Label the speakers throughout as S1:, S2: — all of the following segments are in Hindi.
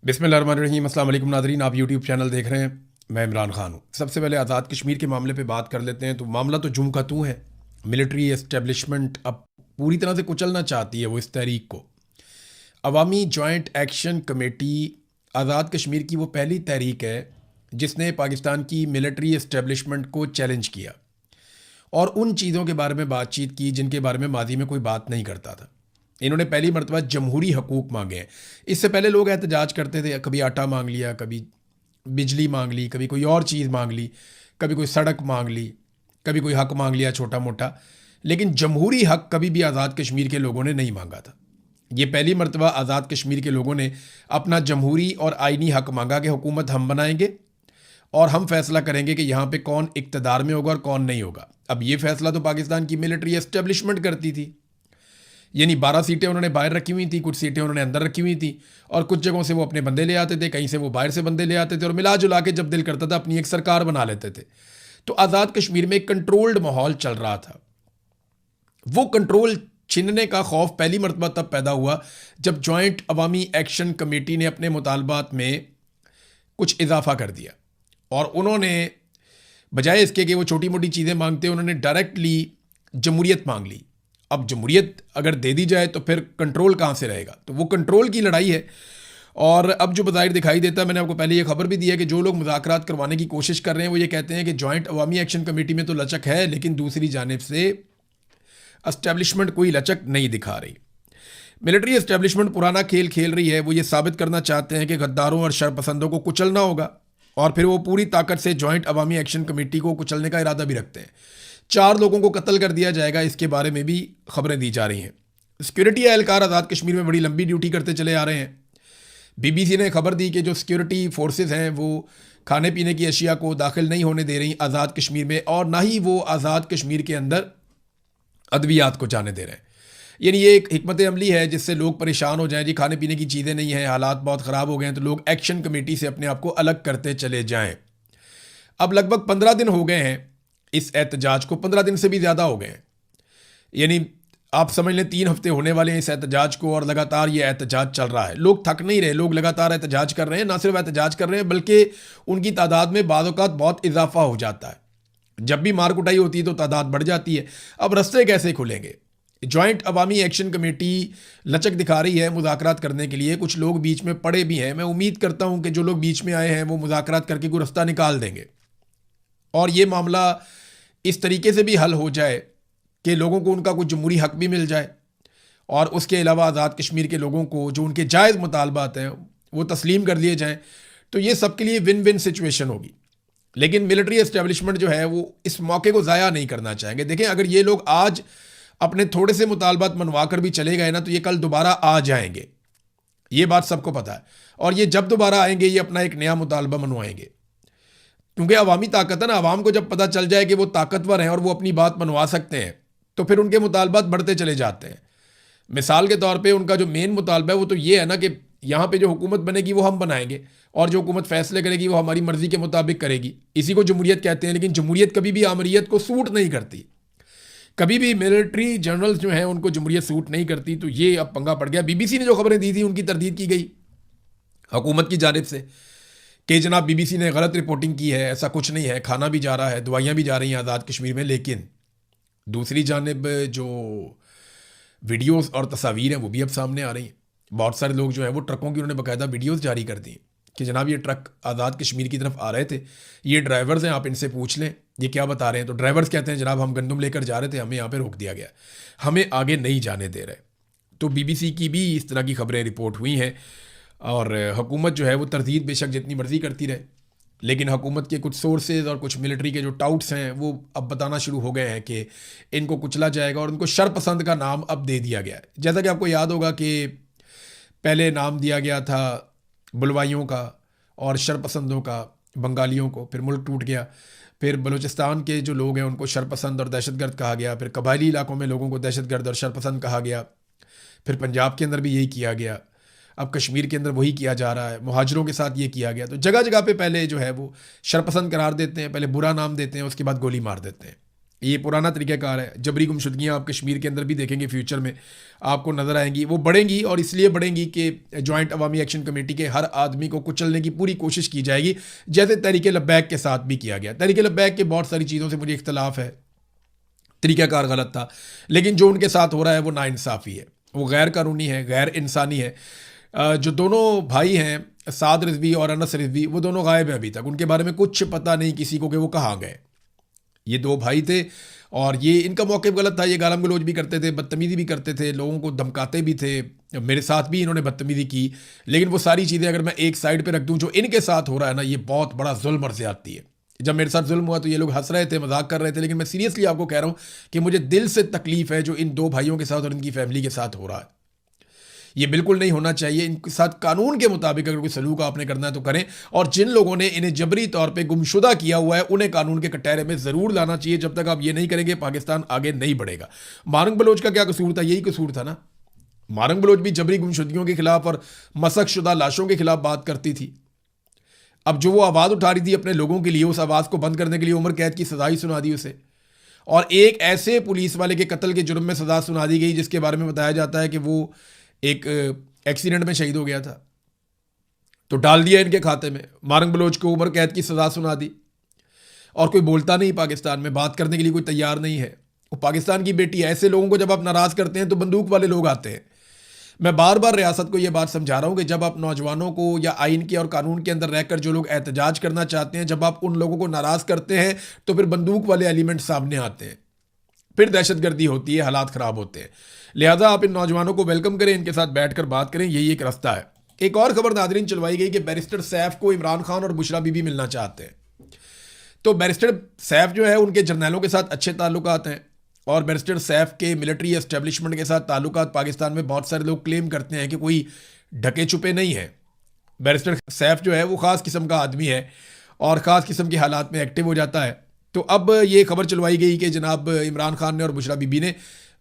S1: बिस्मिल्लाहिर्रहमानिर्रहीम। अस्सलाम वालेकुम नाज़रीन, आप यूट्यूब चैनल देख रहे हैं। मैं इमरान खान हूँ। सबसे पहले आज़ाद कश्मीर के मामले पे बात कर लेते हैं। तो मामला तो जूं का तूं है। मिलिट्री एस्टेब्लिशमेंट अब पूरी तरह से कुचलना चाहती है वो इस तहरीक को। अवामी joint action committee Azad Kashmir की वो पहली तहरीक है जिसने पाकिस्तान की मिलिट्री एस्टेब्लिशमेंट को चैलेंज किया और उन चीज़ों के बारे में बातचीत की जिनके बारे में माजी में कोई बात नहीं करता था। इन्होंने पहली मरतबा जमहूरी हकूक़ मांगे हैं। इससे पहले लोग एहतजाज करते थे, कभी आटा मांग लिया, कभी बिजली मांग ली, कभी कोई और चीज़ मांग ली, कभी कोई सड़क मांग ली, कभी कोई हक मांग लिया छोटा मोटा। लेकिन जमहूरी हक कभी भी आज़ाद कश्मीर के लोगों ने नहीं मांगा था। ये पहली मरतबा आज़ाद कश्मीर के लोगों ने अपना जमहूरी और आइनी हक मांगा कि हुकूमत हम बनाएंगे और हम फैसला करेंगे कि यहाँ पे कौन इक़्तिदार में होगा और कौन नहीं होगा। अब ये फैसला तो पाकिस्तान की मिलिट्री एस्टेब्लिशमेंट करती थी। यानी 12 सीटें उन्होंने बाहर रखी हुई थी, कुछ सीटें उन्होंने अंदर रखी हुई थी और कुछ जगहों से वो अपने बंदे ले आते थे, कहीं से वो बाहर से बंदे ले आते थे और मिला जुला के जब दिल करता था अपनी एक सरकार बना लेते थे। तो आज़ाद कश्मीर में एक कंट्रोल्ड माहौल चल रहा था। वो कंट्रोल छीनने का खौफ पहली मरतबा तब पैदा हुआ जब जॉइंट अवामी एक्शन कमेटी ने अपने मुतालबात में कुछ इजाफा कर दिया और उन्होंने बजाय इसके कि वो छोटी मोटी चीज़ें मांगते, उन्होंने डायरेक्टली जमहूरियत मांग ली। अब जमहूरियत अगर दे दी जाए तो फिर कंट्रोल कहाँ से रहेगा? तो वो कंट्रोल की लड़ाई है। और अब जो बज़ाहिर दिखाई देता है, मैंने आपको पहले ये खबर भी दी है कि जो लोग मुज़ाकरात करवाने की कोशिश कर रहे हैं वो ये कहते हैं कि जॉइंट अवामी एक्शन कमेटी में तो लचक है, लेकिन दूसरी जानिब से एस्टेब्लिशमेंट कोई लचक नहीं दिखा रही। मिलिट्री एस्टेब्लिशमेंट पुराना खेल खेल रही है। वो ये साबित करना चाहते हैं कि गद्दारों और शरपसंदों को कुचलना होगा और फिर वो पूरी ताकत से जॉइंट अवामी एक्शन कमेटी को कुचलने का इरादा भी रखते हैं। 4 लोगों को कत्ल कर दिया जाएगा, इसके बारे में भी खबरें दी जा रही हैं। सिक्योरिटी एहलकार आज़ाद कश्मीर में बड़ी लंबी ड्यूटी करते चले आ रहे हैं। बीबीसी ने खबर दी कि जो सिक्योरिटी फोर्सेस हैं वो खाने पीने की अशिया को दाखिल नहीं होने दे रही आज़ाद कश्मीर में और ना ही वो आज़ाद कश्मीर के अंदर अद्वियात को जाने दे रहे हैं। यानी ये एक हिकमत अमली है जिससे लोग परेशान हो जाएं, जी खाने पीने की चीज़ें नहीं हैं, हालात बहुत ख़राब हो गए हैं, तो लोग एक्शन कमेटी से अपने आप को अलग करते चले जाएं। अब लगभग 15 दिन हो गए हैं इस एहतजाज को, 15 दिन से भी ज़्यादा हो गए हैं। यानी आप समझ लें 3 हफ्ते होने वाले हैं इस एहतजाज को और लगातार ये एहतजाज चल रहा है। लोग थक नहीं रहे, लोग लगातार एहतजाज कर रहे हैं। ना सिर्फ एहतजाज कर रहे हैं बल्कि उनकी तादाद में बाद औक़ात बहुत इजाफा हो जाता है। जब भी मार कुटाई होती है तो तादाद बढ़ जाती है। अब रास्ते कैसे खुलेंगे? जॉइंट अवामी एक्शन कमेटी लचक दिखा रही है मुज़ाकरात करने के लिए। कुछ लोग बीच में पड़े भी हैं। मैं उम्मीद करता हूं कि जो लोग बीच में आए हैं वो मुज़ाकरात करके कोई रास्ता निकाल देंगे और ये मामला इस तरीके से भी हल हो जाए कि लोगों को उनका कुछ जमहूरी हक भी मिल जाए और उसके अलावा आज़ाद कश्मीर के लोगों को जो उनके जायज़ मुतालबात हैं वो तस्लीम कर दिए जाएँ। तो ये सबके लिए विन विन सिचुएशन होगी। लेकिन मिलिट्री एस्टेब्लिशमेंट जो है वो इस मौके को ज़ाया नहीं करना चाहेंगे। देखें, अगर ये लोग आज अपने थोड़े से मुतालबात मनवा कर भी चले गए ना तो ये कल दोबारा आ जाएंगे। ये बात सबको पता है और ये जब दोबारा आएंगे ये अपना एक नया मुतालबा मनवाएंगे, क्योंकि अवामी ताकत है ना। अवाम को जब पता चल जाए कि वो ताकतवर हैं और वो अपनी बात मनवा सकते हैं तो फिर उनके मुतालबात बढ़ते चले जाते हैं। मिसाल के तौर पे उनका जो मेन मुतालबा है वो तो ये है ना कि यहाँ पे जो हुकूमत बनेगी वो हम बनाएंगे और जो हुकूमत फैसले करेगी वो हमारी मर्जी के मुताबिक करेगी। इसी को जमहूरियत कहते हैं। लेकिन जमहूरियत कभी भी आमरीयत को सूट नहीं करती। कभी भी मिलिट्री जनरल्स जो हैं उनको जमहूरियत सूट नहीं करती। तो ये अब पंगा पड़ गया। बीबीसी ने जो खबरें दी थी उनकी तरदीद की गई हुकूमत की जानिब से कि जनाब बीबीसी ने गलत रिपोर्टिंग की है, ऐसा कुछ नहीं है, खाना भी जा रहा है, दवाइयाँ भी जा रही हैं आज़ाद कश्मीर में। लेकिन दूसरी जानिब जो वीडियोस और तस्वीर हैं वो भी अब सामने आ रही हैं। बहुत सारे लोग जो हैं वो ट्रकों की उन्होंने बाकायदा वीडियोस जारी कर दी कि जनाब ये ट्रक आज़ाद कश्मीर की तरफ आ रहे थे, ये ड्राइवर्स हैं, आप इनसे पूछ लें ये क्या बता रहे हैं। तो ड्राइवर्स कहते हैं जनाब हम गंदम लेकर जा रहे थे, हमें यहाँ पे रोक दिया गया, हमें आगे नहीं जाने दे रहे। तो बीबीसी की भी इस तरह की खबरें रिपोर्ट हुई हैं और हुकूमत जो है वो तरदीद बेशक जितनी मर्जी करती रहे, लेकिन हुकूमत के कुछ सोर्सेज और कुछ मिलिट्री के जो टाउट्स हैं वो अब बताना शुरू हो गए हैं कि इनको कुचला जाएगा और उनको शरपसंद का नाम अब दे दिया गया है। जैसा कि आपको याद होगा कि पहले नाम दिया गया था बुलवाइयों का और शरपसंदों का बंगालियों को, फिर मुल्क टूट गया। फिर बलूचिस्तान के जो लोग हैं उनको शरपसंद और दहशतगर्द कहा गया। फिर कबायली इलाकों में लोगों को दहशतगर्द और शरपसंद कहा गया। फिर पंजाब के अंदर भी यही किया गया। अब कश्मीर के अंदर वही किया जा रहा है, मुहाजिरों के साथ ये किया गया। तो जगह जगह पे पहले जो है वो शरपसंद करार देते हैं, पहले बुरा नाम देते हैं, उसके बाद गोली मार देते हैं। ये पुराना तरीक़ाकार है। जबरी गुमशुदगियाँ आप कश्मीर के अंदर भी देखेंगे, फ्यूचर में आपको नज़र आएंगी। वो बढ़ेंगी और इसलिए बढ़ेंगी कि जॉइंट अवामी एक्शन कमेटी के हर आदमी को कुचलने की पूरी कोशिश की जाएगी, जैसे तहरीक लब्बैक के साथ भी किया गया। तहरीक लब्बैक के बहुत सारी चीज़ों से मुझे इख्तलाफ है, तरीक़ाकार गलत था, लेकिन जो उनके साथ हो रहा है वो नाइंसाफ़ी है, वो गैर कानूनी है, गैर इंसानी है। जो दोनों भाई हैं, साद रिजवी और अनस रिजवी, वो दोनों गायब हैं अभी तक। उनके बारे में कुछ पता नहीं किसी को कि वो कहाँ गए। ये दो भाई थे और ये इनका मौक़िफ़ गलत था। ये गालम गलोच भी करते थे, बदतमीज़ी भी करते थे, लोगों को धमकाते भी थे। मेरे साथ भी इन्होंने बदतमीज़ी की। लेकिन वो सारी चीज़ें अगर मैं एक साइड पे रख दूं, जो इनके साथ हो रहा है ना, ये बहुत बड़ा जुल्म और ज़्यादती है। जब मेरे साथ जुल्म हुआ तो ये लोग हंस रहे थे, मजाक कर रहे थे, लेकिन मैं सीरियसली आपको कह रहा हूँ कि मुझे दिल से तकलीफ़ है जो इन दो भाइयों के साथ और इनकी फैमिली के साथ हो रहा है। ये बिल्कुल नहीं होना चाहिए। इनके साथ कानून के मुताबिक अगर कोई सलूक आपने करना है तो करें, और जिन लोगों ने इन्हें जबरी तौर पे गुमशुदा किया हुआ है उन्हें कानून के कटहरे में ज़रूर लाना चाहिए। जब तक आप ये नहीं करेंगे पाकिस्तान आगे नहीं बढ़ेगा। मारंग बलोच का क्या कसूर था? यही कसूर था ना। मारंग बलोच भी जबरी गुमशुदगियों के खिलाफ और मसक शुदा लाशों के खिलाफ बात करती थी। अब जो वो आवाज़ उठा रही थी अपने लोगों के लिए, उस आवाज़ को बंद करने के लिए उम्र कैद की सजा ही सुना दी उसे, और एक ऐसे पुलिस वाले के कत्ल के जुर्म में सजा सुना दी गई जिसके बारे में बताया जाता है कि वो एक एक्सीडेंट में शहीद हो गया था। तो डाल दिया इनके खाते में। मारंग बलोच को उम्र कैद की सजा सुना दी, और कोई बोलता नहीं पाकिस्तान में, बात करने के लिए कोई तैयार नहीं है। वो पाकिस्तान की बेटी है। ऐसे लोगों को जब आप नाराज़ करते हैं तो बंदूक वाले लोग आते हैं। मैं बार बार रियासत को यह बात समझा रहा हूं कि जब आप नौजवानों को या आइन के और कानून के अंदर रहकर जो लोग एहतजाज करना चाहते हैं, जब आप उन लोगों को नाराज़ करते हैं तो फिर बंदूक वाले एलिमेंट सामने आते हैं, फिर दहशतगर्दी होती है, हालात ख़राब होते हैं। लिहाजा आप इन नौजवानों को वेलकम करें, इनके साथ बैठकर बात करें, यही एक रास्ता है। एक और खबर नादरीन चलवाई गई कि बैरिस्टर सैफ को इमरान खान और बुशरा बीबी मिलना चाहते हैं। तो बैरिस्टर सैफ जो है उनके जर्नैलों के साथ अच्छे ताल्लुकात हैं, और बैरिस्टर सैफ के मिलिट्री एस्टेब्लिशमेंट के साथ ताल्लुकात पाकिस्तान में बहुत सारे लोग क्लेम करते हैं कि कोई ढके छुपे नहीं है। बैरिस्टर सैफ जो है वो ख़ास किस्म का आदमी है और ख़ास किस्म के हालात में एक्टिव हो जाता है। तो अब ये खबर चलवाई गई कि जनाब इमरान खान ने और बुशरा बीबी ने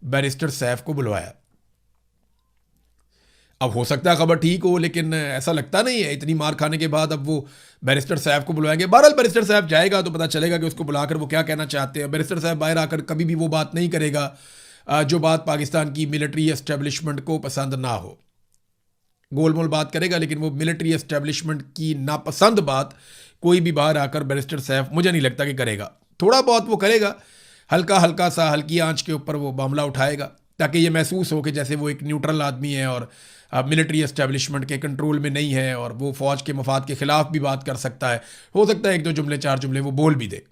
S1: बैरिस्टर सैफ को बुलवाया। अब हो सकता है खबर ठीक हो, लेकिन ऐसा लगता नहीं है। इतनी मार खाने के बाद अब वो बैरिस्टर साहब को बुलवाएंगे। बहरहाल बैरिस्टर साहब जाएगा तो पता चलेगा कि उसको बुलाकर वो क्या कहना चाहते हैं। बैरिस्टर साहब बाहर आकर कभी भी वो बात नहीं करेगा जो बात पाकिस्तान की मिलिट्री एस्टेब्लिशमेंट को पसंद ना हो। गोल मोल बात करेगा, लेकिन वो मिलिट्री एस्टेब्लिशमेंट की नापसंद बात कोई भी बाहर आकर बैरिस्टर साहब मुझे नहीं लगता कि करेगा। थोड़ा बहुत वो करेगा, हल्का हल्का सा, हल्की आंच के ऊपर वो मामला उठाएगा, ताकि ये महसूस हो कि जैसे वो एक न्यूट्रल आदमी है और मिलिट्री एस्टेब्लिशमेंट के कंट्रोल में नहीं है, और वो फ़ौज के मफाद के ख़िलाफ़ भी बात कर सकता है। हो सकता है एक दो जुमले, चार जुमले वो बोल भी दे,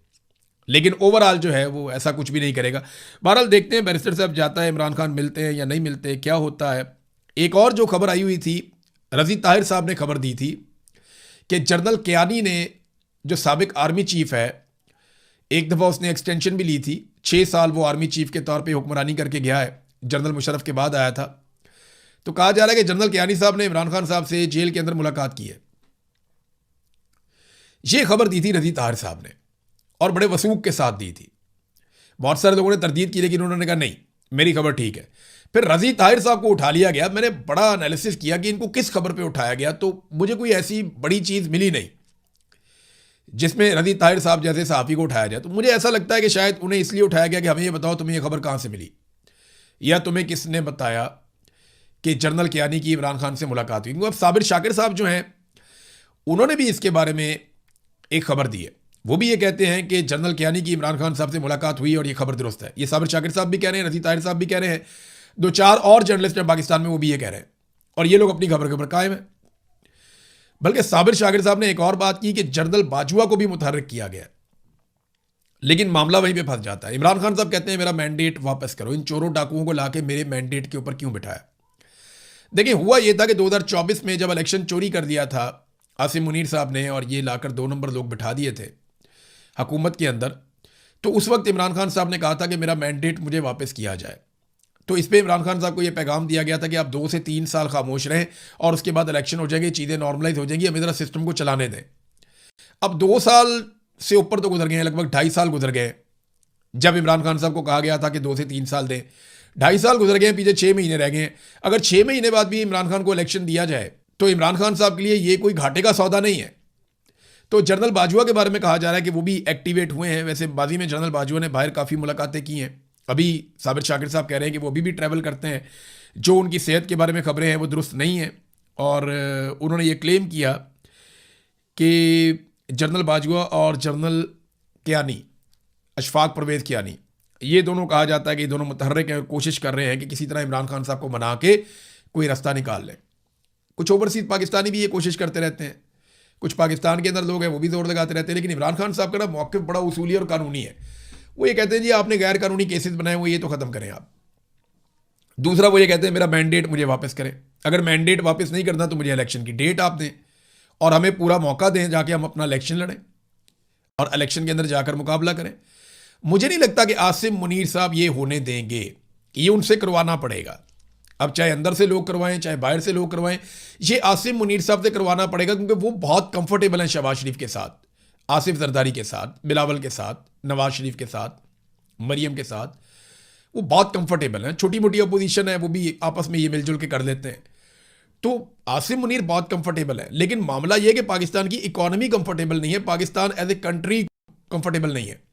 S1: लेकिन ओवरऑल जो है वो ऐसा कुछ भी नहीं करेगा। बहरहाल देखते हैं बैरिस्टर साहब जाता है, इमरान खान मिलते हैं या नहीं मिलते, क्या होता है। एक और जो खबर आई हुई थी, रज़ी ताहिर साहब ने खबर दी थी कि जनरल कियानी ने, जो साबिक आर्मी चीफ़ है, एक दफ़ा उसने एक्सटेंशन भी ली थी। 6 साल वो आर्मी चीफ़ के तौर पे हुक्मरानी करके गया है, जनरल मुशर्रफ के बाद आया था। तो कहा जा रहा है कि जनरल कियानी साहब ने इमरान खान साहब से जेल के अंदर मुलाकात की है। ये खबर दी थी रज़ी ताहिर साहब ने, और बड़े वसूख के साथ दी थी। बहुत सारे लोगों ने तरदीद की, लेकिन उन्होंने कहा नहीं, मेरी खबर ठीक है। फिर रज़ी ताहिर साहब को उठा लिया गया। मैंने बड़ा एनालिसिस किया कि इनको किस खबर पे उठाया गया, तो मुझे कोई ऐसी बड़ी चीज़ मिली नहीं जिसमें रज़ी ताहिर साहब जैसे सहाफ़ी को उठाया जाए। तो मुझे ऐसा लगता है कि शायद उन्हें इसलिए उठाया गया कि हमें ये बताओ तुम्हें ये खबर कहाँ से मिली, या तुम्हें किसने बताया कि जनरल कियानी की इमरान खान से मुलाकात हुई। क्योंकि अब साबिर शाकिर साहब जो हैं, उन्होंने भी इसके बारे में एक खबर दी है। वो भी ये कहते हैं कि जनरल कियानी की इमरान खान साहब से मुलाकात हुई और ये खबर दुरुस्त है। ये साबिर शाकिर साहब भी कह रहे हैं, रज़ी ताहिर साहब भी कह रहे हैं, 2-4 और जर्नलिस्ट हैं पाकिस्तान में, वो भी ये कह रहे हैं, और ये लोग अपनी खबर के ऊपर कायम है। बल्कि साबिर शाकिर साहब ने एक और बात की कि जनरल बाजवा को भी मुतहर्रिक किया गया, लेकिन मामला वहीं पे फंस जाता है। इमरान खान साहब कहते हैं मेरा मैंडेट वापस करो, इन चोरों डाकुओं को लाके मेरे मैंडेट के ऊपर क्यों बिठाया। देखिए, हुआ यह था कि 2024 में जब इलेक्शन चोरी कर दिया था आसिम मुनीर साहब ने, और ये लाकर 2 नंबर लोग बिठा दिए थे हुकूमत के अंदर, तो उस वक्त इमरान खान साहब ने कहा था कि मेरा मैंडेट मुझे वापस किया जाए। तो इस पर इमरान खान साहब को यह पैगाम दिया गया था कि आप 2 से 3 साल खामोश रहें और उसके बाद इलेक्शन हो जाएंगे, चीज़ें नॉर्मलाइज हो जाएंगी, हमें ज़रा सिस्टम को चलाने दें। अब 2 साल से ऊपर तो गुजर गए हैं, लगभग 2.5 साल गुजर गए जब इमरान खान साहब को कहा गया था कि 2 से 3 साल दें। 2.5 साल गुजर गए, पीछे 6 महीने रह गए हैं। अगर 6 महीने बाद भी इमरान खान को इलेक्शन दिया जाए तो इमरान खान साहब के लिए ये कोई घाटे का सौदा नहीं है। तो जनरल बाजवा के बारे में कहा जा रहा है कि वो भी एक्टिवेट हुए हैं। वैसे बाजी में जनरल बाजवा ने बाहर काफ़ी मुलाकातें की हैं। अभी साबिर शाकिर साहब कह रहे हैं कि वो अभी भी ट्रैवल करते हैं। जो उनकी सेहत के बारे में खबरें हैं वो दुरुस्त नहीं हैं, और उन्होंने ये क्लेम किया कि जनरल बाजवा और जनरल कियानी, अशफाक परवेज़ कियानी, ये दोनों कहा जाता है कि ये दोनों मुतहर्रिक हैं और कोशिश कर रहे हैं कि किसी तरह इमरान खान साहब को मना के कोई रास्ता निकाल लें। कुछ ओवरसीज़ पाकिस्तानी भी ये कोशिश करते रहते हैं, कुछ पाकिस्तान के अंदर लोग हैं वो भी जोर लगाते रहते हैं, लेकिन इमरान खान साहब का ना मौक़िफ़ बड़ा उसूली और कानूनी है। वो ये कहते हैं जी आपने गैर कानूनी केसेस बनाए हुए, ये तो ख़त्म करें आप। दूसरा वो ये कहते हैं मेरा मैंडेट मुझे वापस करें। अगर मैंडेट वापस नहीं करना तो मुझे इलेक्शन की डेट आप दें और हमें पूरा मौका दें जाके हम अपना इलेक्शन लड़ें और इलेक्शन के अंदर जाकर मुकाबला करें। मुझे नहीं लगता कि आसिम मुनीर साहब ये होने देंगे, ये उनसे करवाना पड़ेगा। अब चाहे अंदर से लोग करवाएं चाहे बाहर से लोग करवाएं, ये आसिम मुनीर साहब से करवाना पड़ेगा, क्योंकि वो बहुत कंफर्टेबल हैं शहबाज शरीफ के साथ, आसिफ जरदारी के साथ, बिलावल के साथ, नवाज शरीफ के साथ, मरियम के साथ। वो बहुत कंफर्टेबल हैं। छोटी मोटी अपोजिशन है वो भी आपस में ये मिलजुल के कर लेते हैं। तो आसिम मुनीर बहुत कंफर्टेबल है, लेकिन मामला यह कि पाकिस्तान की इकॉनमी कंफर्टेबल नहीं है, Pakistan as a country comfortable नहीं है।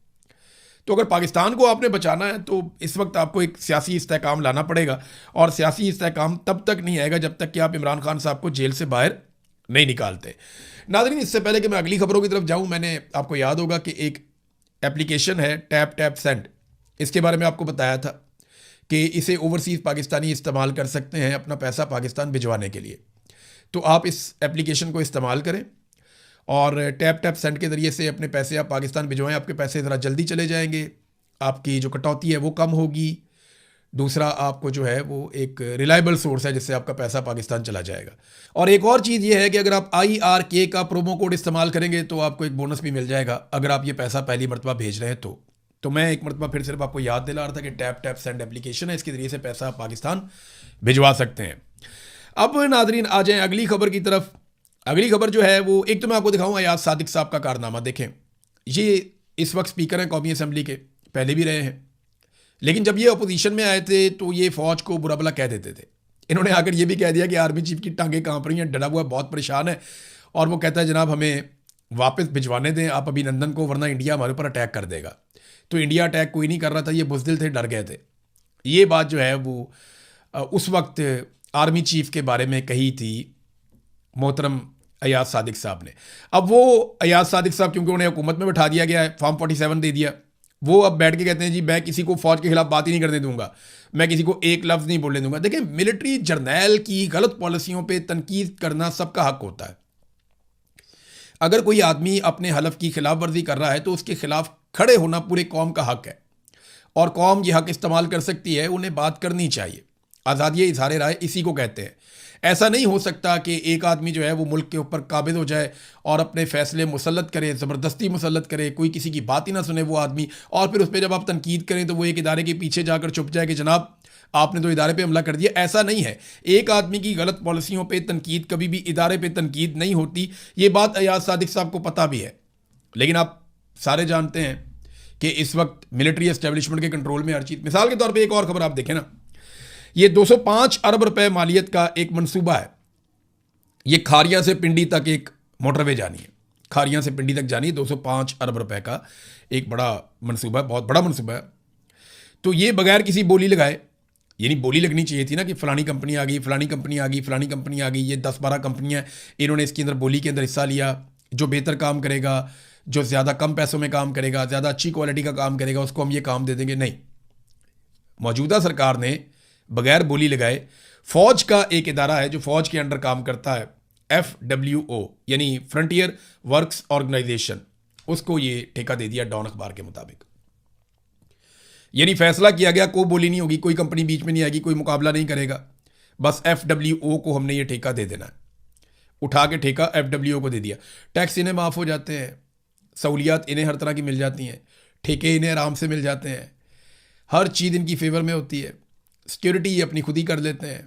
S1: तो अगर पाकिस्तान को आपने बचाना है तो इस वक्त आपको एक सियासी इस्तेहकाम लाना पड़ेगा, और सियासी इस्तेहकाम तब तक नहीं आएगा जब तक कि आप इमरान खान साहब को जेल से बाहर नहीं निकालते। नाज़रीन, इससे पहले कि मैं अगली खबरों की तरफ जाऊं, मैंने आपको याद होगा कि एक एप्लीकेशन है टैप टैप सेंड, इसके बारे में आपको बताया था कि इसे ओवरसीज़ पाकिस्तानी इस्तेमाल कर सकते हैं अपना पैसा पाकिस्तान भिजवाने के लिए। तो आप इस एप्लीकेशन को इस्तेमाल करें और टैप टैप सेंड के ज़रिए से अपने पैसे आप पाकिस्तान भिजवाएं। आपके पैसे ज़रा जल्दी चले जाएंगे, आपकी जो कटौती है वो कम होगी। दूसरा, आपको जो है वो एक रिलायबल सोर्स है जिससे आपका पैसा पाकिस्तान चला जाएगा। और एक और चीज़ ये है कि अगर आप IRK का प्रोमो कोड इस्तेमाल करेंगे तो आपको एक बोनस भी मिल जाएगा अगर आप ये पैसा पहली मरतबा भेज रहे हैं तो मैं एक मरतबा फिर सिर्फ आपको याद दिला रहा था कि टैप टैप सेंड एप्लीकेशन है, इसके ज़रिए से पैसा आप पाकिस्तान भिजवा सकते हैं। अब नाजरीन आ जाएँ अगली खबर की तरफ। अगली खबर जो है वो, एक तो मैं आपको दिखाऊंगा अयाज सादिक साहब का कारनामा। देखें, ये इस वक्त स्पीकर हैं कौमी असम्बली के, पहले भी रहे हैं, लेकिन जब ये अपोजिशन में आए थे तो ये फ़ौज को बुरा भला कह देते थे। इन्होंने आकर ये भी कह दिया कि आर्मी चीफ की टांगें कांप रही हैं, डरा हुआ बहुत परेशान है, और वो कहता है जनाब हमें वापस भिजवाने दें आप अभिनंदन को, वरना इंडिया हमारे ऊपर अटैक कर देगा। तो इंडिया अटैक कोई नहीं कर रहा था, ये बुज़दिल थे, डर गए थे। ये बात जो है वो उस वक्त आर्मी चीफ के बारे में कही थी मोहतरम अयाज सादिक साहब ने। अब वो अयाज सादिक साहब, क्योंकि उन्हें हुकूमत में बैठा दिया गया है, फॉर्म 47 दे दिया, वो अब बैठ के कहते हैं जी मैं किसी को फ़ौज के खिलाफ बात ही नहीं करने दूंगा, मैं किसी को एक लफ्ज़ नहीं बोलने दूंगा। देखिए, मिलिट्री जर्नैल की गलत पॉलिसियों पे तनकीद करना सबका हक होता है। अगर कोई आदमी अपने हलफ की खिलाफ वर्जी कर रहा है तो उसके खिलाफ खड़े होना पूरे कौम का हक है, और कौम ये हक इस्तेमाल कर सकती है, उन्हें बात करनी चाहिए। आज़ादी इज़हार राय इसी को कहते हैं। ऐसा नहीं हो सकता कि एक आदमी जो है वो मुल्क के ऊपर काबिज हो जाए और अपने फैसले मुसल्लत करे, ज़बरदस्ती मुसल्लत करे, कोई किसी की बात ही ना सुने वो आदमी, और फिर उस पर जब आप तनकीद करें तो वो एक इदारे के पीछे जाकर छुप जाए कि जनाब आपने तो इदारे पे हमला कर दिया। ऐसा नहीं है। एक आदमी की गलत पॉलिसियों पे तनकीद कभी भी इदारे पे तनकीद नहीं होती। ये बात अयाज सादिक साहब को पता भी है, लेकिन आप सारे जानते हैं कि इस वक्त मिलिट्री एस्टेब्लिशमेंट के कंट्रोल में हर चीज़। मिसाल के तौर पर एक और खबर आप देखें ना, ये 205 अरब रुपए मालियत का एक मंसूबा है। ये खारियां से पिंडी तक एक मोटरवे जानी है, खारियां से पिंडी तक जानी है, 205 अरब रुपए का एक बड़ा मंसूबा है, बहुत बड़ा मंसूबा है। तो ये बगैर किसी बोली लगाए, यानी बोली लगनी चाहिए थी ना कि फ़लानी कंपनी आ गई, फ़लानी कंपनी आ गई, फ़लानी कंपनी आ गई, ये 10-12 कंपनियाँ इन्होंने इसके अंदर बोली के अंदर हिस्सा लिया। जो बेहतर काम करेगा, जो ज़्यादा कम पैसों में काम करेगा, ज़्यादा अच्छी क्वालिटी का काम करेगा, उसको हम ये काम दे देंगे। नहीं, मौजूदा सरकार ने बगैर बोली लगाए, फ़ौज का एक इदारा है जो फ़ौज के अंडर काम करता है, FWO यानी फ्रंटियर वर्क्स ऑर्गेनाइजेशन, उसको ये ठेका दे दिया डॉन अखबार के मुताबिक। यानी फैसला किया गया कोई बोली नहीं होगी, कोई कंपनी बीच में नहीं आएगी, कोई मुकाबला नहीं करेगा, बस FWO को हमने ये ठेका दे देना है। उठा के ठेका FWO को दे दिया। टैक्स इन्हें माफ़ हो जाते हैं, सहूलियात इन्हें हर तरह की मिल जाती हैं, ठेके इन्हें आराम से मिल जाते हैं, हर चीज़ इनकी फेवर में होती है, सिक्योरिटी ये अपनी खुद ही कर लेते हैं,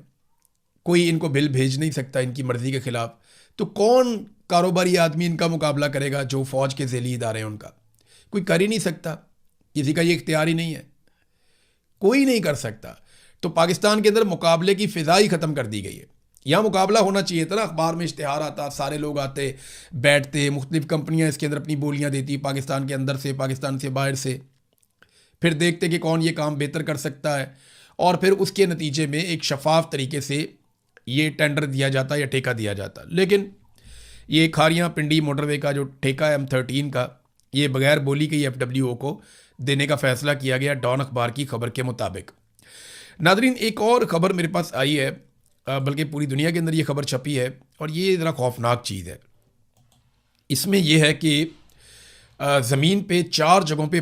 S1: कोई इनको बिल भेज नहीं सकता इनकी मर्ज़ी के ख़िलाफ़। तो कौन कारोबारी आदमी इनका मुकाबला करेगा जो फ़ौज के ज़ेली इदारे हैं उनका? कोई कर ही नहीं सकता, किसी का ये इख्तियार ही नहीं है, कोई नहीं कर सकता। तो पाकिस्तान के अंदर मुकाबले की फ़िज़ा ही ख़त्म कर दी गई है। यहाँ मुकाबला होना चाहिए था ना, अखबार में इश्तिहार आता, सारे लोग आते, बैठते, मुख्तलिफ कंपनियाँ इसके अंदर अपनी बोलियाँ देती, पाकिस्तान के अंदर से, पाकिस्तान से बाहर से, फिर देखते कि कौन ये काम बेहतर कर सकता है, और फिर उसके नतीजे में एक शफाफ तरीके से ये टेंडर दिया जाता या ठेका दिया जाता। लेकिन ये खारियाँ पिंडी मोटरवे का जो ठेका है M13 का, ये बगैर बोली के FWO को देने का फ़ैसला किया गया, डॉन अखबार की खबर के मुताबिक। नादरीन, एक और ख़बर मेरे पास आई है, बल्कि पूरी दुनिया के अंदर ये खबर छपी है, और ये ज़रा खौफनाक चीज़ है। इसमें यह है कि ज़मीन पे 4 जगहों पे